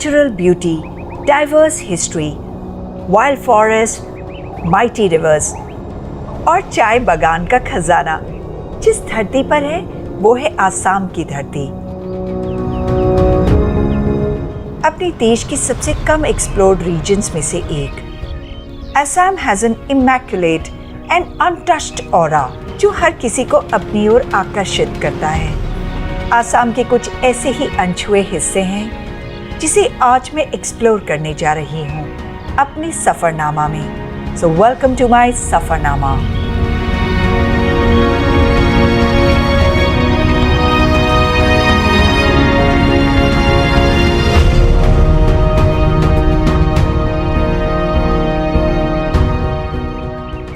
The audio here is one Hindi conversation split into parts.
natural beauty, diverse history, wild forests, mighty rivers और चाय बागान का खजाना जिस धरती पर है वो है आसाम की धरती। अपने देश के सबसे कम एक्सप्लोर्ड रीजन्स में से एक Assam has an immaculate and untouched aura जो हर किसी को अपनी ओर आकर्षित करता है। आसाम के कुछ ऐसे ही अनछुए हिस्से हैं जिसे आज मैं एक्सप्लोर करने जा रही हूँ अपने सफरनामा में। सो वेलकम टू माय सफरनामा।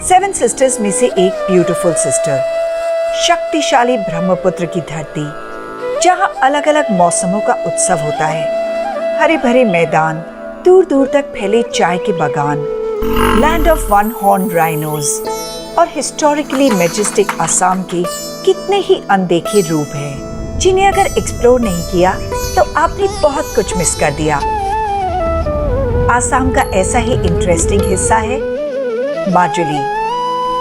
सेवन सिस्टर्स में से एक ब्यूटीफुल सिस्टर, शक्तिशाली ब्रह्मपुत्र की धरती जहां अलग अलग मौसमों का उत्सव होता है। हरे भरे मैदान, दूर दूर तक फैले चाय के बागान, land of one horn rhinos और हिस्टोरिकली मैजेस्टिक आसाम के कितने ही अनदेखे रूप हैं जिन्हें अगर एक्सप्लोर नहीं किया तो आपने बहुत कुछ मिस कर दिया। आसाम का ऐसा ही इंटरेस्टिंग हिस्सा है माजुली,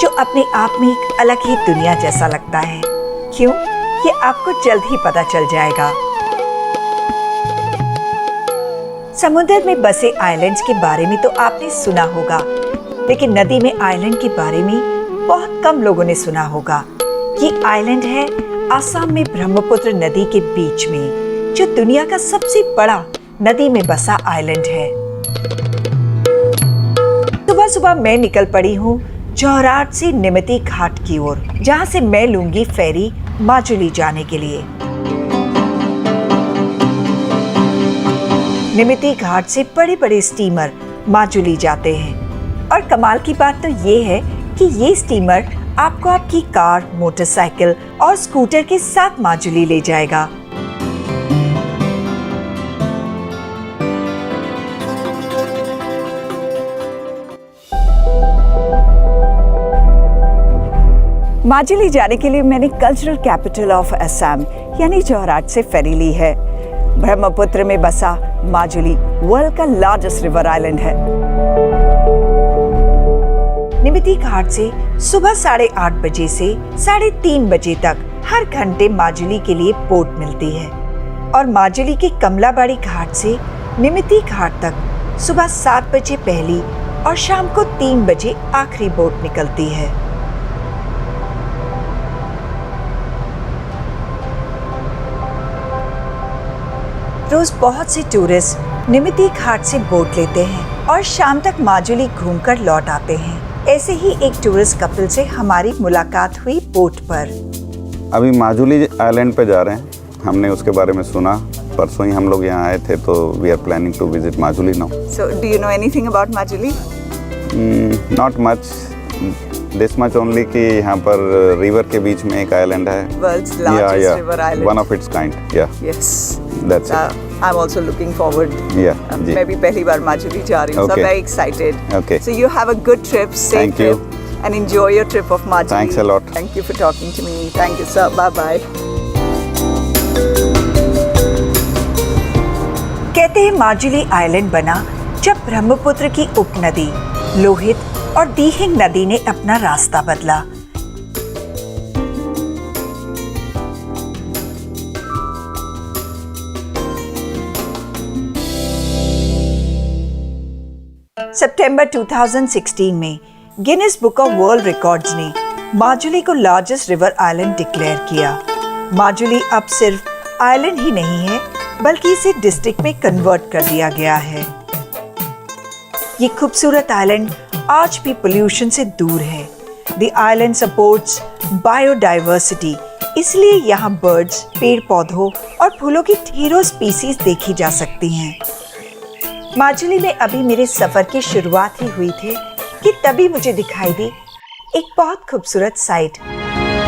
जो अपने आप में एक अलग ही दुनिया जैसा लगता है। क्यों? ये आपको जल्द ही पता चल जाएगा। समुद्र में बसे आइलैंड्स के बारे में तो आपने सुना होगा, लेकिन नदी में आइलैंड के बारे में बहुत कम लोगों ने सुना होगा। ये आइलैंड है आसाम में ब्रह्मपुत्र नदी के बीच में, जो दुनिया का सबसे बड़ा नदी में बसा आइलैंड है। सुबह सुबह मैं निकल पड़ी हूँ जोरहाट से निमिती घाट की ओर, जहाँ से मैं लूंगी फेरी माजुली जाने के लिए। निमिती घाट से बड़े बड़े स्टीमर माजुली जाते हैं और कमाल की बात तो ये है कि ये स्टीमर आपको आपकी कार, मोटरसाइकिल और स्कूटर के साथ माजुली ले जाएगा। माजुली जाने के लिए मैंने कल्चरल कैपिटल ऑफ असम यानी जोरहाट से फेरी ली है। ब्रह्मपुत्र में बसा माजुली वर्ल्ड का लार्जेस्ट रिवर आइलैंड है। निमिती घाट से सुबह 8:30 बजे से 3:30 बजे तक हर घंटे माजुली के लिए बोट मिलती है और माजुली के कमलाबाड़ी घाट से निमिती घाट तक सुबह 7 बजे पहली और शाम को 3 बजे आखिरी बोट निकलती है। रोज बहुत से टूरिस्ट निमिती घाट से बोट लेते हैं और शाम तक माजुली घूमकर लौट आते हैं। ऐसे ही एक टूरिस्ट कपल से हमारी मुलाकात हुई बोट पर। अभी माजुली आइलैंड पे जा रहे हैं, हमने उसके बारे में सुना। परसों ही हम लोग यहाँ आए थे, तो we are planning to visit Majuli now. So do you know anything about Majuli? Not much, this much only कि यहाँ पर रिवर के बीच में एक आइलैंड है, world's largest river island, one of its kind. Yeah yes, that's it. I am also looking forward. मैं भी पहली बार माजुली जा रही हूँ, so very excited. Okay. So you have a good trip, safe Thank trip, you. and enjoy your trip of Majuli. Thanks a lot. Thank you for talking to me. Thank you, sir. Bye bye. कहते हैं माजुली आइलैंड बना जब ब्रह्मपुत्र की उपनदी लोहित और दीहिंग नदी ने अपना रास्ता बदला। सितंबर 2016 में Guinness book of world records ने माजुली को लार्जेस्ट रिवर आइलैंड डिक्लेयर किया। माजुली अब सिर्फ आइलैंड ही नहीं है, बल्कि इसे डिस्ट्रिक्ट में कन्वर्ट कर दिया गया है। ये खूबसूरत आइलैंड आज भी पोल्यूशन से दूर है। द आइलैंड सपोर्ट्स बायोडाइवर्सिटी, इसलिए यहाँ बर्ड्स, पेड़ पौधों और फूलों की ढेरों स्पीसीज देखी जा सकती हैं। माजुली में अभी मेरे सफर की शुरुआत ही हुई थी कि तभी मुझे दिखाई दी एक बहुत खूबसूरत साइट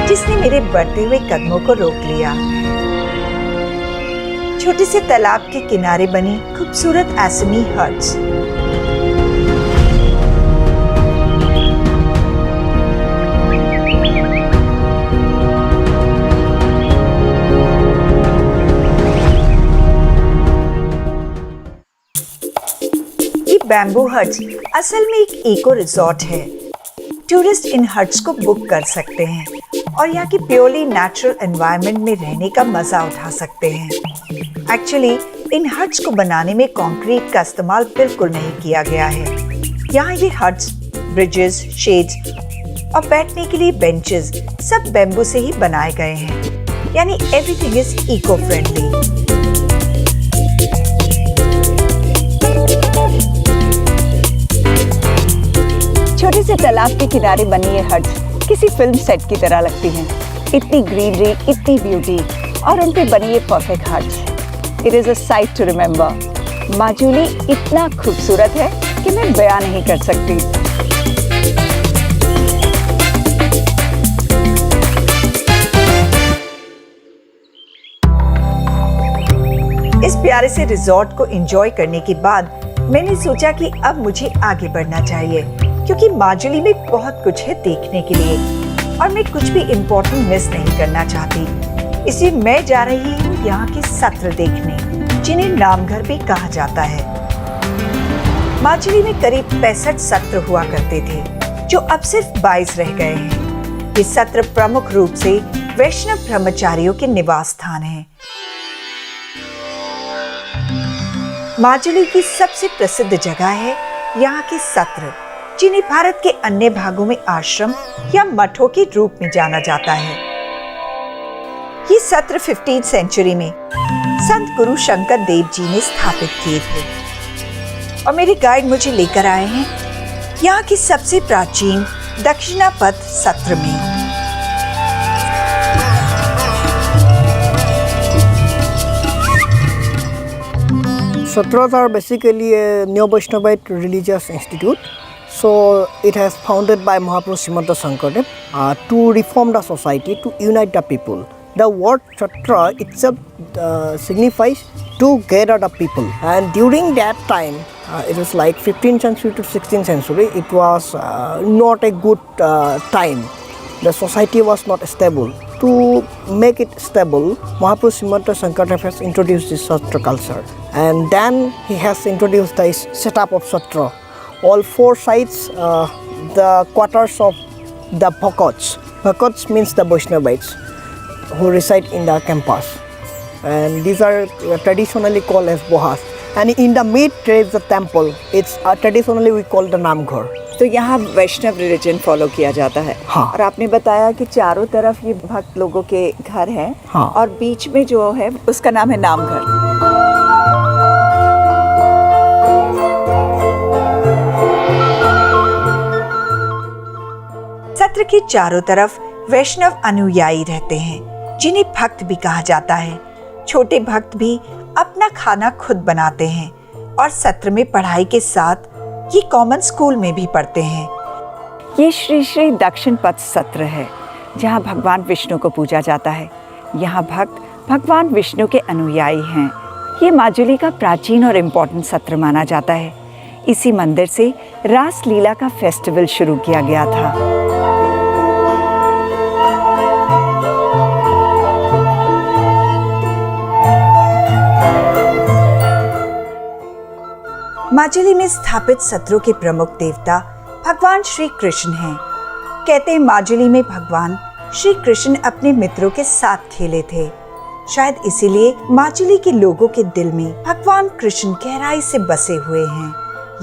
जिसने मेरे बढ़ते हुए कदमों को रोक लिया। छोटे से तालाब के किनारे बनी खूबसूरत असमी हट्स। बैम्बू हट्स असल में एक इको रिजॉर्ट है। टूरिस्ट इन हट्स को बुक कर सकते हैं और यहाँ की प्योरली नेचुरल एनवायरनमेंट में रहने का मजा उठा सकते हैं। एक्चुअली इन हट्स को बनाने में कंक्रीट का इस्तेमाल बिल्कुल नहीं किया गया है। यहाँ ये हट्स, ब्रिजेस, शेड्स और बैठने के लिए बेंचेस सब बैम्बू से ही बनाए गए हैं, यानी एवरीथिंग इज इको फ्रेंडली। छोटे से तालाब के किनारे बनी ये हट्स किसी फिल्म सेट की तरह लगती हैं। इतनी ग्रीनरी, इतनी ब्यूटी और उन पे बनी ये perfect huts. It is a sight to remember. Majuli इतना खूबसूरत है कि मैं बयां नहीं कर सकती। इस प्यारे से रिजॉर्ट को एंजॉय करने के बाद मैंने सोचा कि अब मुझे आगे बढ़ना चाहिए, क्योंकि माजुली में बहुत कुछ है देखने के लिए और मैं कुछ भी इम्पोर्टेंट मिस नहीं करना चाहती। इसलिए मैं जा रही हूँ यहाँ के सत्र देखने, जिन्हें नामघर भी कहा जाता है। माजुली में करीब 65 सत्र हुआ करते थे, जो अब सिर्फ 22 रह गए हैं। ये सत्र प्रमुख रूप से वैष्णव ब्रह्मचारियों के निवास स्थान हैं। माजुली की सबसे प्रसिद्ध जगह है यहाँ के सत्र, जिन्हें भारत के अन्य भागों में आश्रम या मठों के रूप में जाना जाता है। ये सत्र 15वीं सेंचुरी में संत गुरु शंकर देव जी ने स्थापित किए थे और मेरे गाइड मुझे लेकर आए हैं यहाँ की सबसे प्राचीन दक्षिणापथ सत्र में। Satras are basically a Neo-Vaishnavite religious institute. So it has founded by Mahaprabhu Srimanta Shankardev to reform the society, to unite the people. The word Satra itself signifies to gather the people. And during that time, it was like 15th century to 16th century, it was not a good time. The society was not stable. To make it stable, Mahaprabhu Srimanta Shankardev has introduced this Satra culture. And then he has introduced the setup of Satra. All four sides, the quarters of the Bhakats. Bhakats means the Vaishnavites who reside in the campus. And these are traditionally called as Bohas. And in the mid there is the temple. It's traditionally we call the Namghar. तो यहाँ वैष्णव रिलीजन फॉलो किया जाता है। हाँ। और आपने बताया कि चारों तरफ ये भक्त लोगों के घर हैं। हाँ। और बीच में जो है उसका नाम है नामघर। सत्र के चारों तरफ वैष्णव अनुयायी रहते हैं, जिन्हें भक्त भी कहा जाता है। छोटे भक्त भी अपना खाना खुद बनाते हैं और सत्र में पढ़ाई के साथ ये कॉमन स्कूल में भी पढ़ते हैं। ये श्री श्री दक्षिण पथ सत्र है, जहाँ भगवान विष्णु को पूजा जाता है। यहाँ भक्त भगवान विष्णु के अनुयायी हैं। ये माजुली का प्राचीन और इम्पोर्टेंट सत्र माना जाता है। इसी मंदिर से रास लीला का फेस्टिवल शुरू किया गया था। माजुली में स्थापित सत्रों के प्रमुख देवता भगवान श्री कृष्ण हैं। कहते हैं माजुली में भगवान श्री कृष्ण अपने मित्रों के साथ खेले थे। शायद इसीलिए माजुली के लोगों के दिल में भगवान कृष्ण गहराई से बसे हुए हैं।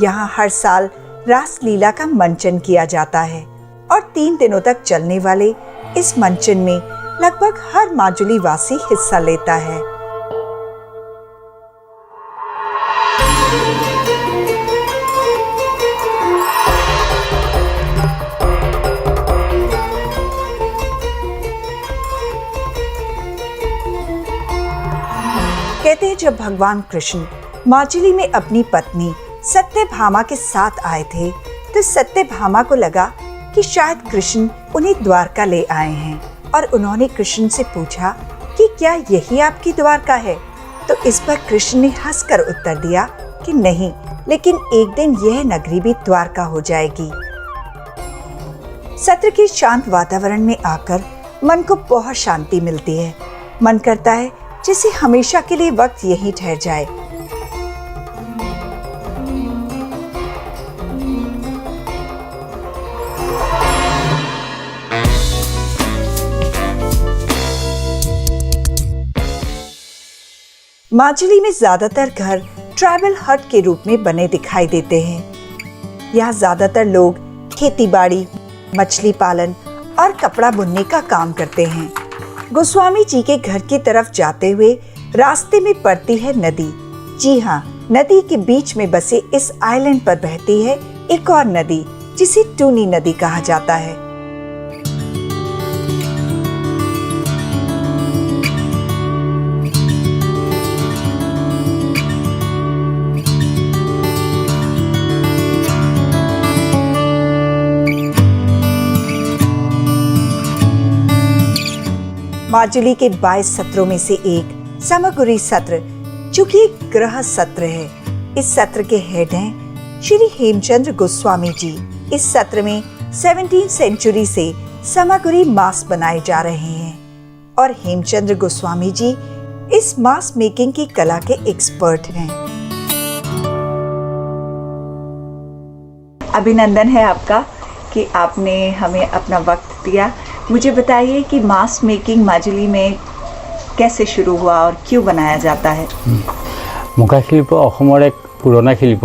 यहाँ हर साल रास लीला का मंचन किया जाता है और 3 दिनों तक चलने वाले इस मंचन में लगभग हर माजुली वासी हिस्सा लेता है। कहते हैं जब भगवान कृष्ण माजुली में अपनी पत्नी सत्यभामा के साथ आए थे, तो सत्यभामा को लगा कि शायद कृष्ण उन्हें द्वारका ले आए हैं और उन्होंने कृष्ण से पूछा कि क्या यही आपकी द्वारका है। तो इस पर कृष्ण ने हंसकर उत्तर दिया कि नहीं, लेकिन एक दिन यह नगरी भी द्वारका हो जाएगी। सत्र के शांत वातावरण में आकर मन को बहुत शांति मिलती है। मन करता है जैसे हमेशा के लिए वक्त यहीं ठहर जाए। माजुली में ज्यादातर घर ट्राइबल हट के रूप में बने दिखाई देते हैं। यहाँ ज्यादातर लोग खेती बाड़ी, मछली पालन और कपड़ा बुनने का काम करते हैं। गोस्वामी जी के घर की तरफ जाते हुए रास्ते में पड़ती है नदी। जी हाँ, नदी के बीच में बसे इस आइलैंड पर बहती है एक और नदी जिसे टूनी नदी कहा जाता है। माजुली के 22 सत्रों में से एक समागुरी सत्र, जो कि एक ग्रह सत्र है, इस सत्र के हेड हैं श्री हेमचंद्र गोस्वामी जी। इस सत्र में 17वीं सेंचुरी से समागुरी मास्क बनाए जा रहे हैं और हेमचंद्र गोस्वामी जी इस मास्क मेकिंग की कला के एक्सपर्ट हैं। अभिनंदन है आपका कि आपने हमें अपना वक्त दिया। मुझे बताइए कि मास्क मेकिंग माजुली में कैसे शुरू हुआ और क्यों बनाया जाता है? মুখা শিল্প অসমৰ এক পুৰণা শিল্প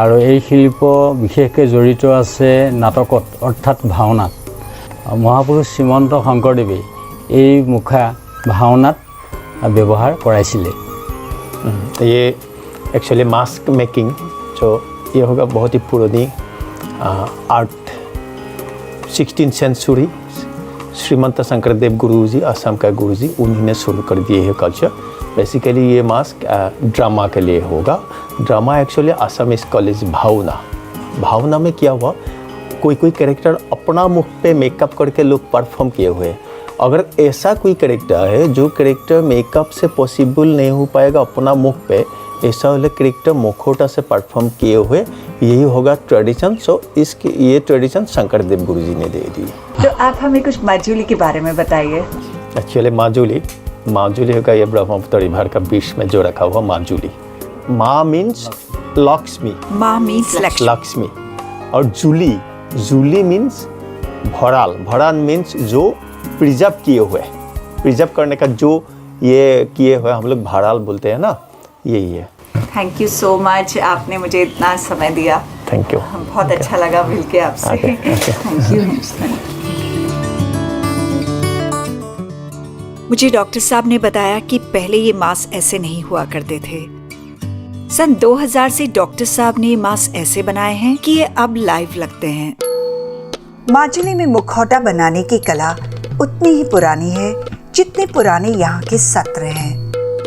আৰু এই শিল্প বিশেষকৈ জড়িত আছে নাটকত অৰ্থাৎ ভাওনাত। মহাপুৰুষ শ্ৰীমন্ত শংকৰদেৱে এই মুখা ভাওনাত ব্যৱহাৰ কৰাইছিলে। ये एक्चुअली मास्क मेकिंग जो ये होगा बहुत ही पुरानी आर्ट। 16th सेंचुरी श्रीमंत शंकरदेव गुरुजी, असम का गुरुजी, उन्हीं ने शुरू कर दिए है कल्चर। बेसिकली ये मास्क ड्रामा के लिए होगा। ड्रामा एक्चुअली असम इस कॉलेज भावना में क्या हुआ, कोई कैरेक्टर अपना मुख पे मेकअप करके लोग परफॉर्म किए हुए हैं। अगर ऐसा कोई कैरेक्टर है जो कैरेक्टर मेकअप से पॉसिबल नहीं हो पाएगा अपना मुख पे, ऐसा वाले कैरेक्टर मुखौटा से परफॉर्म किए हुए, यही होगा ट्रेडिशन। सो इसकी ये ट्रेडिशन शंकरदेव गुरुजी ने दे दी। तो आप हमें कुछ माजुली के बारे में बताइए। एक्चुअली माजुली होगा ये ब्रह्मपुत्र रिवर का बीच में जो रखा हुआ माजुली। माँ मीन्स लक्ष्मी, माँ मीन्स लक्ष्मी, और जूली मीन्स भराल मीन्स जो प्रिजर्व किए हुए, प्रिजर्व करने का जो ये किए हुए हम लोग भराल बोलते हैं ना, यही है। थैंक यू सो मच, आपने मुझे इतना समय दिया। Thank you. बहुत अच्छा लगा मिलके आपसे। Thank you. मुझे डॉक्टर साहब ने बताया कि पहले ये मास्क ऐसे नहीं हुआ करते थे। सन 2000 से डॉक्टर साहब ने ये मास्क ऐसे बनाए हैं कि ये अब लाइव लगते हैं। माजुली में मुखौटा बनाने की कला उतनी ही पुरानी है जितने पुराने यहाँ के सत्र हैं।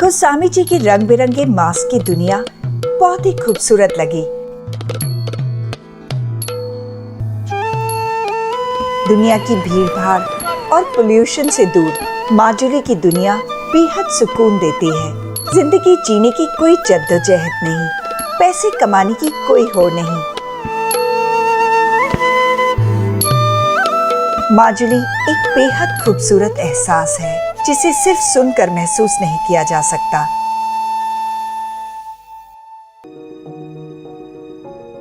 गोस्वामी जी की रंग बिरंगे मास्क की दुनिया बहुत ही खूबसूरत लगी। दुनिया की भीड़ भाड़ और पोल्यूशन से दूर माजुली की दुनिया बेहद सुकून देती है। जिंदगी जीने की कोई जद्दोजहद नहीं, पैसे कमाने की कोई होड़ नहीं। माजुली एक बेहद खूबसूरत एहसास है जिसे सिर्फ सुनकर महसूस नहीं किया जा सकता।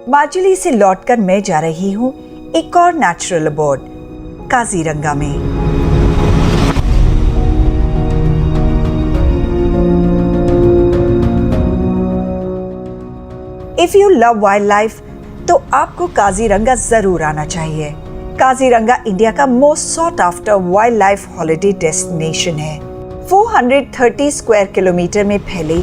माजुली से लौटकर मैं जा रही हूँ एक और नेचुरल अबॉर्ड, काजीरंगा में। If you love wild life तो आपको काजीरंगा जरूर आना चाहिए। काजीरंगा इंडिया का most sought after wild life holiday destination है। 430 स्क्वायर किलोमीटर में फैले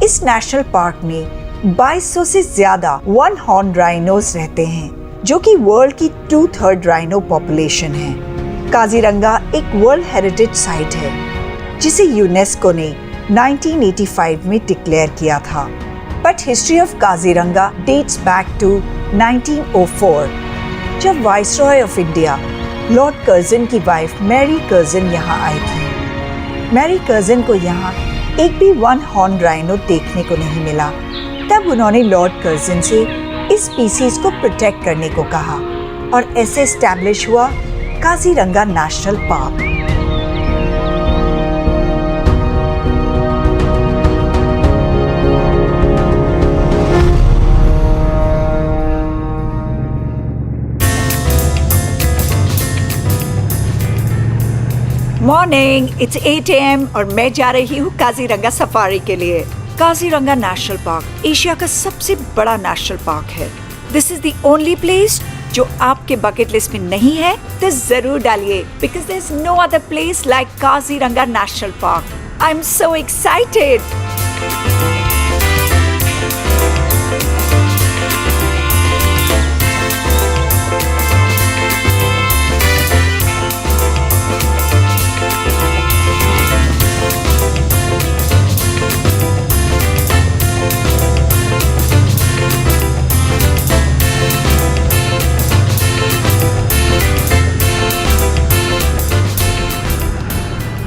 इस नेशनल पार्क में 2200 से ज्यादा वन हॉर्न राइनोस रहते हैं, जो कि वर्ल्ड की 2/3 राइनो पॉपुलेशन है। काजीरंगा एक वर्ल्ड हेरिटेज साइट है जिसे यूनेस्को ने 1985 में डिक्लेयर किया था। But history of Kaziranga dates back to 1904, जब viceroy of India Lord Curzon की वाइफ मैरी कर्जन यहाँ आई थी। मैरी कर्जन को यहाँ एक भी वन हॉर्न राइनो देखने को नहीं मिला। तब उन्होंने लॉर्ड कर्जन से इस स्पीसीज को प्रोटेक्ट करने को कहा और ऐसे एस्टैब्लिश हुआ Kaziranga national park. Morning, it's 8 AM और मैं जा रही हूँ काजीरंगा सफारी के लिए। काजीरंगा नेशनल पार्क एशिया का सबसे बड़ा नेशनल पार्क है। This is the only place जो आपके बकेट लिस्ट में नहीं है तो जरूर डालिए, because there is no other place like Kaziranga national park. I am so excited.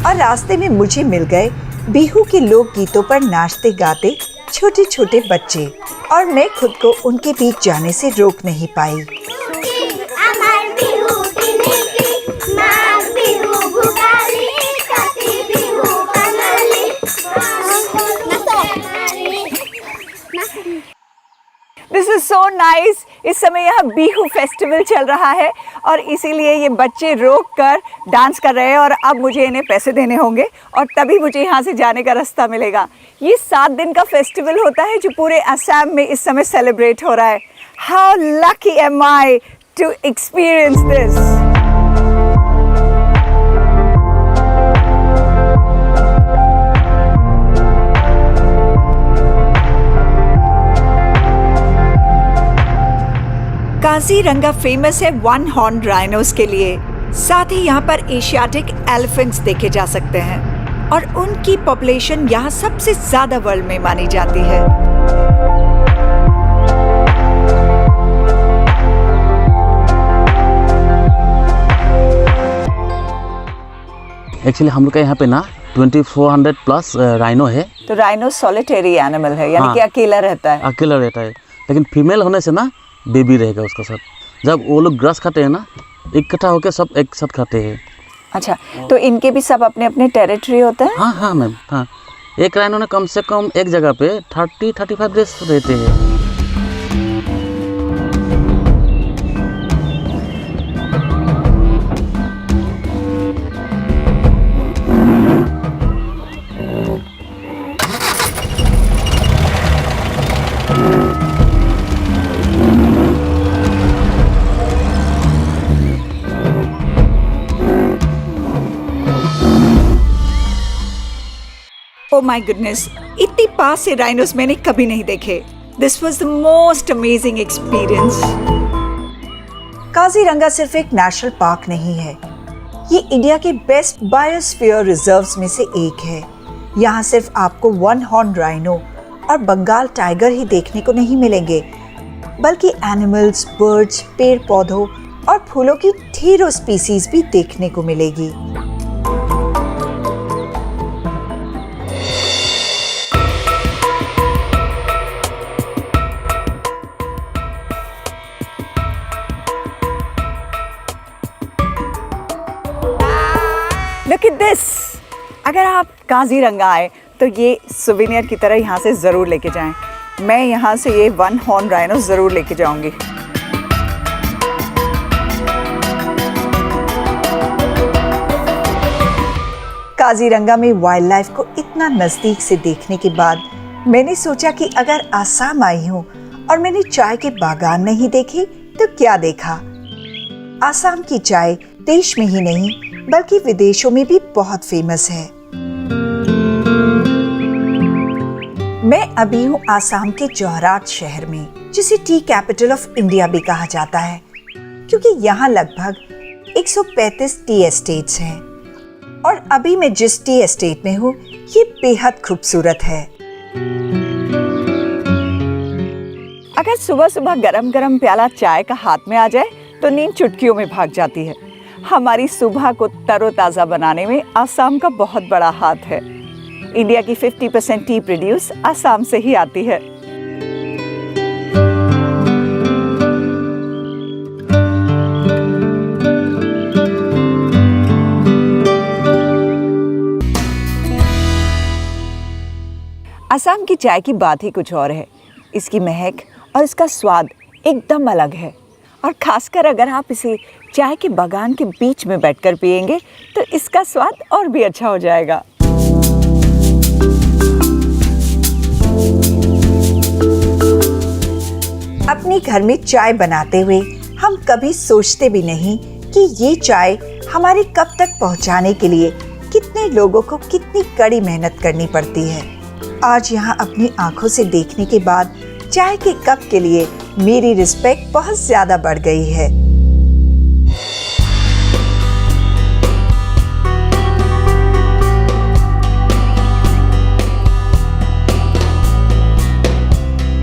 और रास्ते में मुझे मिल गए बिहू के लोक गीतों पर नाचते गाते छोटे छोटे बच्चे, और मैं खुद को उनके बीच जाने से रोक नहीं पाई। This is so nice. इस समय यहाँ बिहू फेस्टिवल चल रहा है और इसीलिए ये बच्चे रोक कर डांस कर रहे हैं, और अब मुझे इन्हें पैसे देने होंगे और तभी मुझे यहाँ से जाने का रास्ता मिलेगा। ये 7 दिन का फेस्टिवल होता है जो पूरे असम में इस समय सेलिब्रेट हो रहा है। How lucky am I to experience this. Kaziranga famous है 1 हॉर्न राइनोस के लिए। साथ ही यहाँ पर एशियाटिक एलिफेंट्स देखे जा सकते हैं और उनकी पॉपुलेशन यहाँ सबसे ज्यादा वर्ल्ड में मानी जाती है। एक्चुअली हम लोग का यहाँ पे ना 2400 प्लस राइनो है। तो राइनो सॉलिटरी एनिमल है, यानी हाँ, कि अकेला रहता है। अकेला रहता है, लेकिन फीमेल होने से ना बेबी रहेगा उसका साथ। जब वो लोग ग्रास खाते हैं ना, इकट्ठा होकर सब एक साथ खाते हैं। अच्छा, तो इनके भी सब अपने अपने टेरिटरी होते हैं? हाँ हाँ मैम, हाँ। एक राइनो ने कम से कम एक जगह पे 30-35 डेज रहते हैं। Oh my goodness, इतनी पास से राइनोस मैंने कभी नहीं देखे। This was the most amazing experience. Kaziranga सिर्फ एक नेशनल पार्क नहीं है, ये इंडिया के बेस्ट बायोस्फीयर रिजर्व्स में से एक है। यहाँ सिर्फ आपको 1 हॉर्न राइनो और बंगाल टाइगर ही देखने को नहीं मिलेंगे, बल्कि एनिमल्स, बर्ड्स, पेड़ पौधों और फूलों की ढेरों स्पीसीज भी देखने को मिलेगी। Look at this! अगर आप काजीरंगा आए तो ये सुवेनियर की तरह यहाँ से ज़रूर लेके जाएं। मैं यहाँ से ये 1 हॉर्न राइनो ज़रूर लेके जाऊंगी। काजीरंगा में वाइल्ड लाइफ को इतना नज़दीक से देखने के बाद मैंने सोचा कि अगर आसाम आई हूँ और मैंने चाय के बागान नहीं देखे तो क्या देखा। आसाम की चाय देश में ही नहीं बल्कि विदेशों में भी बहुत फेमस है। मैं अभी हूँ आसाम के जोरहाट शहर में, जिसे टी कैपिटल ऑफ इंडिया भी कहा जाता है, क्योंकि यहाँ लगभग 135 टी एस्टेट्स हैं। और अभी मैं जिस टी एस्टेट में हूँ ये बेहद खूबसूरत है। अगर सुबह सुबह गरम गरम प्याला चाय का हाथ में आ जाए तो नींद चुटकियों में भाग जाती है। हमारी सुबह को तरोताज़ा बनाने में आसाम का बहुत बड़ा हाथ है। इंडिया की 50% टी प्रोड्यूस आसाम से ही आती है। आसाम की चाय की बात ही कुछ और है। इसकी महक और इसका स्वाद एकदम अलग है। और खासकर अगर आप इसे चाय के बागान के बीच में बैठकर पिएंगे तो इसका स्वाद और भी अच्छा हो जाएगा। अपने घर में चाय बनाते हुए हम कभी सोचते भी नहीं कि ये चाय हमारे कप तक पहुंचाने के लिए कितने लोगों को कितनी कड़ी मेहनत करनी पड़ती है। आज यहाँ अपनी आंखों से देखने के बाद चाय के कप के लिए मेरी रिस्पेक्ट बहुत ज्यादा बढ़ गई है।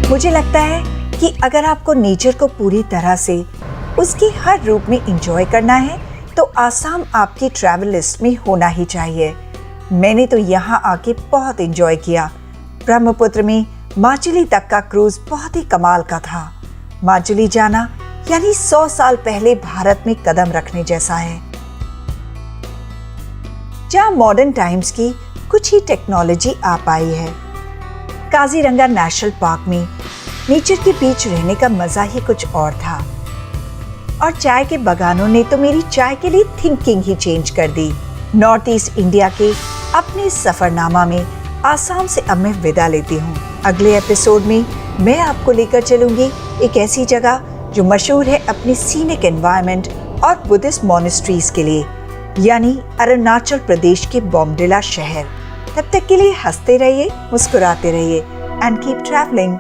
मुझे लगता है कि अगर आपको नेचर को पूरी तरह से उसके हर रूप में एंजॉय करना है तो आसाम आपकी ट्रैवल लिस्ट में होना ही चाहिए। मैंने तो यहाँ आके बहुत एंजॉय किया। ब्रह्मपुत्र में माजुली तक का क्रूज बहुत ही कमाल का था। माजुली जाना यानी 100 साल पहले भारत में कदम रखने जैसा है, जहाँ मॉडर्न टाइम्स की कुछ ही टेक्नोलॉजी आ पाई है। काजीरंगा नेशनल पार्क में नेचर के बीच रहने का मजा ही कुछ और था। और चाय के बागानों ने तो मेरी चाय के लिए थिंकिंग ही चेंज कर दी। नॉर्थ ईस्ट इंडिया के अपने सफरनामा में आसाम से अब मैं विदा लेती हूँ। अगले एपिसोड में मैं आपको लेकर चलूंगी एक ऐसी जगह जो मशहूर है अपनी सीनिक एनवायरनमेंट और बुद्धिस्ट मॉनेस्ट्रीज के लिए, यानी अरुणाचल प्रदेश के बॉमडिला शहर। तब तक के लिए हंसते रहिए, मुस्कुराते रहिए एंड कीप ट्रैवलिंग।